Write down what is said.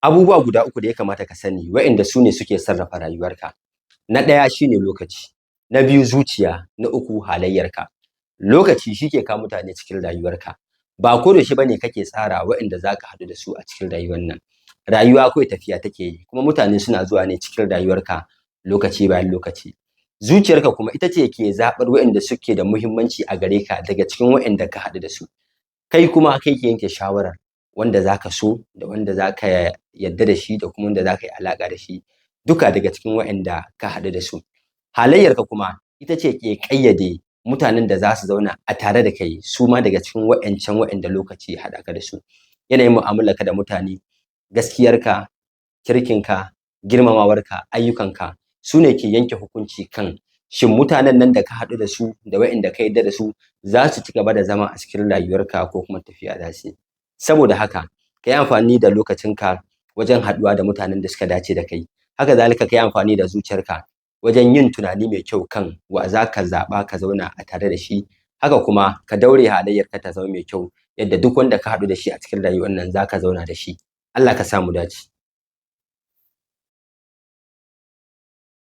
Abubuwa guda uku da ya kamata ka sani waɗanda su ne suke sarrafa rayuwarka. Na ɗaya shine lokaci, na biyu zuciya, na uku halayyarka. Lokaci shi ke kawo mutane cikin rayuwarka. Ba ko da yaushe bane kake tsara waɗanda za ka haɗu da su a cikin rayuwar nan. Rayuwa kawai tafiya take yi, kuma mutane suna zuwa ne cikin rayuwarka lokaci bayan lokaci. Zuciyarka kuma ita ce ke zaɓar waɗanda suke da muhimmanci a gare ka daga cikin waɗanda ka haɗu da su. Kai kuma kai ke yanke shawarar wanda za ka so da wanda za ka yarda da shi da kuma wanda za ka yi alaƙa da shi, duka daga cikin waɗanda ka haɗu da su. Halayyarka kuma ita ce ke ƙayyade mutanen da za su zauna a tare da kai, su ma daga cikin waɗancan waɗanda lokaci ya haɗa ka da su. Yanayin mu'amalarka da mutane, gaskiyarka, kirkinka, girmamawarka, ayyukanka su ne ke yanke hukunci kan shin mutanen nan da ka haɗu da su da waɗanda ka yarda da su za su ci gaba da zama a cikin rayuwarka ko kuma tafiya za su yi. Saboda haka ka yi amfani da lokacinka wajen haɗuwa da mutanen da suka dace da kai. Haka zalika ka yi amfani da zuciyarka wajen yin tunani mai kyau kan wa za ka zaɓa ka zauna a tare da shi. Haka kuma ka daure halayyarka ta zama mai kyau yadda duk wanda ka haɗu da shi a cikin rayuwar nan za ka zauna da shi. Allah ka sa mu dace.